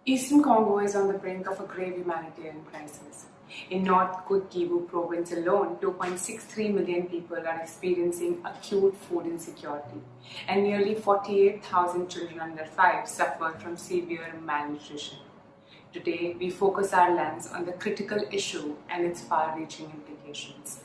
Eastern Congo is on the brink of a grave humanitarian crisis. In North Kivu province alone, 2.63 million people are experiencing acute food insecurity, and nearly 48,000 children under 5 suffer from severe malnutrition. Today, we focus our lens on the critical issue and its far-reaching implications.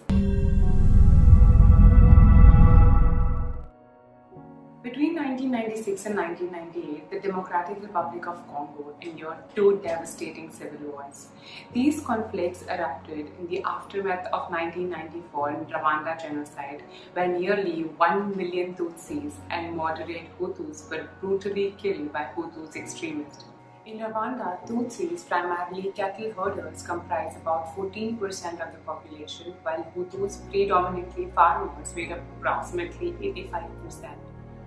Between 1996 and 1998, the Democratic Republic of Congo endured two devastating civil wars. These conflicts erupted in the aftermath of 1994 Rwanda genocide, where nearly 1 million Tutsis and moderate Hutus were brutally killed by Hutus extremists. In Rwanda, Tutsis, primarily cattle herders, comprise about 14% of the population, while Hutus, predominantly farmers, made up approximately 85%.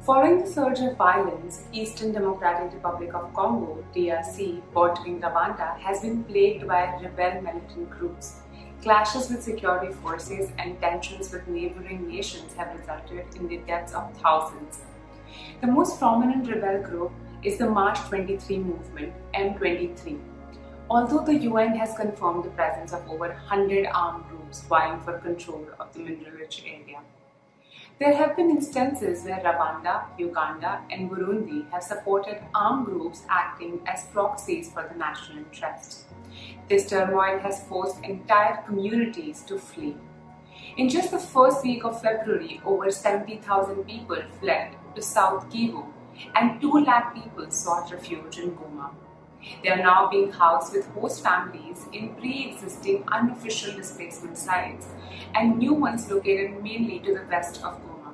Following the surge of violence, Eastern Democratic Republic of Congo (DRC) bordering Rwanda has been plagued by rebel militant groups. Clashes with security forces and tensions with neighboring nations have resulted in the deaths of thousands. The most prominent rebel group is the March 23 movement, M23. Although the UN has confirmed the presence of over 100 armed groups vying for control of the mineral-rich area, there have been instances where Rwanda, Uganda, and Burundi have supported armed groups acting as proxies for the national interest. This turmoil has forced entire communities to flee. In just the first week of February, over 70,000 people fled to South Kivu, and 2 lakh people sought refuge in Goma. They are now being housed with host families in pre-existing unofficial displacement sites and new ones located mainly to the west of Goma.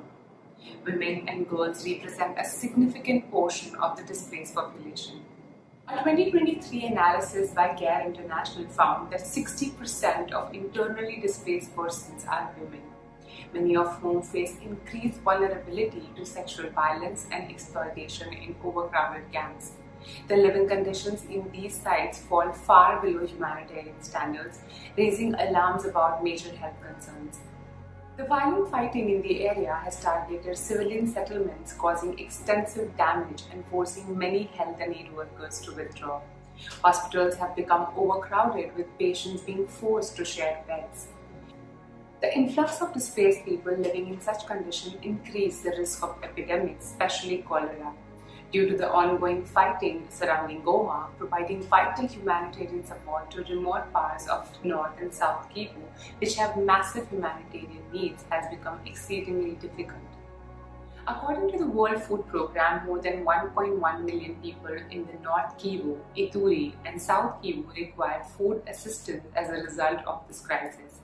Women and girls represent a significant portion of the displaced population. A 2023 analysis by GERALD International found that 60% of internally displaced persons are women, many of whom face increased vulnerability to sexual violence and exploitation in overcrowded camps. The living conditions in these sites fall far below humanitarian standards, raising alarms about major health concerns. The violent fighting in the area has targeted civilian settlements, causing extensive damage and forcing many health and aid workers to withdraw. Hospitals have become overcrowded, with patients being forced to share beds. The influx of displaced people living in such conditions increase the risk of epidemics, especially cholera. Due to the ongoing fighting surrounding Goma, providing vital humanitarian support to remote parts of North and South Kivu, which have massive humanitarian needs, has become exceedingly difficult. According to the World Food Programme, more than 1.1 million people in the North Kivu, Ituri, and South Kivu require food assistance as a result of this crisis.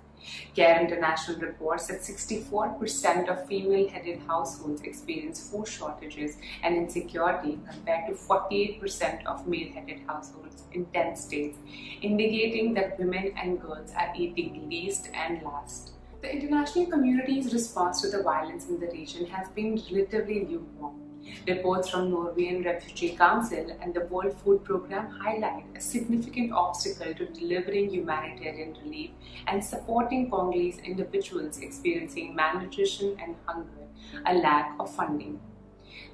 GERALD International reports that 64% of female-headed households experience food shortages and insecurity compared to 48% of male-headed households in 10 states, indicating that women and girls are eating least and last. The international community's response to the violence in the region has been relatively lukewarm. Reports from Norwegian Refugee Council and the World Food Programme highlight a significant obstacle to delivering humanitarian relief and supporting Congolese individuals experiencing malnutrition and hunger, a lack of funding.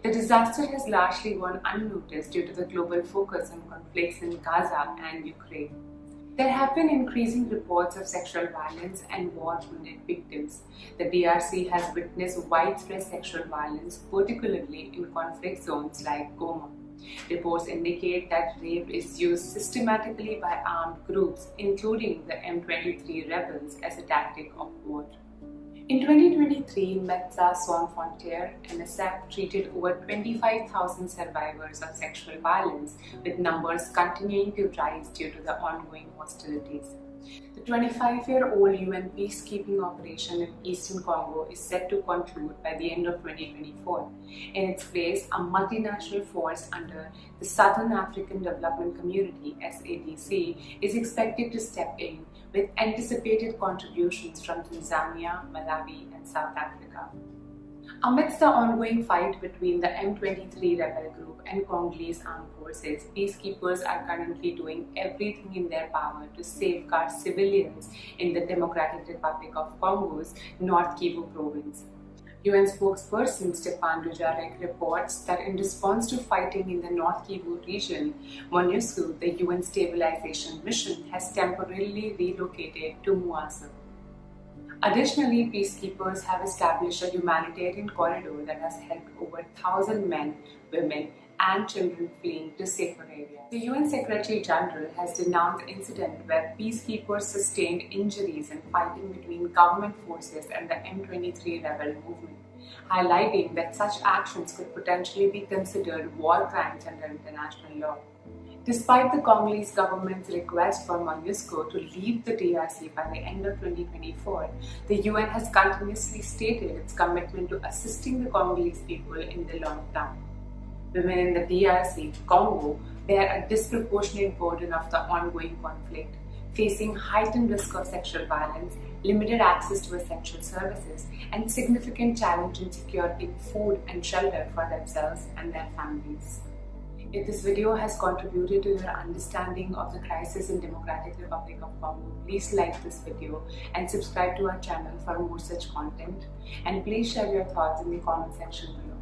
The disaster has largely gone unnoticed due to the global focus on conflicts in Gaza and Ukraine. There have been increasing reports of sexual violence and war-wounded victims. The DRC has witnessed widespread sexual violence, particularly in conflict zones like Goma. Reports indicate that rape is used systematically by armed groups, including the M23 rebels, as a tactic of war. In 2023, Médecins Sans Frontières (MSF) treated over 25,000 survivors of sexual violence, with numbers continuing to rise due to the ongoing hostilities. The 25-year-old UN peacekeeping operation in Eastern Congo is set to conclude by the end of 2024. In its place, a multinational force under the Southern African Development Community (SADC) is expected to step in, with anticipated contributions from Tanzania, Malawi, and South Africa. Amidst the ongoing fight between the M23 rebel group and Congolese armed forces, peacekeepers are currently doing everything in their power to safeguard civilians in the Democratic Republic of Congo's North Kivu province. UN spokesperson Stephane Dujarric reports that in response to fighting in the North Kivu region, MONUSCO, the UN stabilization mission, has temporarily relocated to Muazu. Additionally, peacekeepers have established a humanitarian corridor that has helped over 1,000 men, women, and children fleeing to safer areas. The UN Secretary General has denounced incident where peacekeepers sustained injuries in fighting between government forces and the M23 rebel movement, highlighting that such actions could potentially be considered war crimes under international law. Despite the Congolese government's request for MONUSCO to leave the DRC by the end of 2024, the UN has continuously stated its commitment to assisting the Congolese people in the long term. Women in the DRC, Congo, bear a disproportionate burden of the ongoing conflict, facing heightened risk of sexual violence, limited access to essential services, and significant challenge in securing food and shelter for themselves and their families. If this video has contributed to your understanding of the crisis in Democratic Republic of Congo, please like this video and subscribe to our channel for more such content. And please share your thoughts in the comment section below.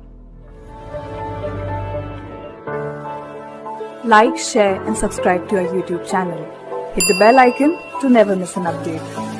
Like, share and subscribe to our YouTube channel. Hit the bell icon to never miss an update.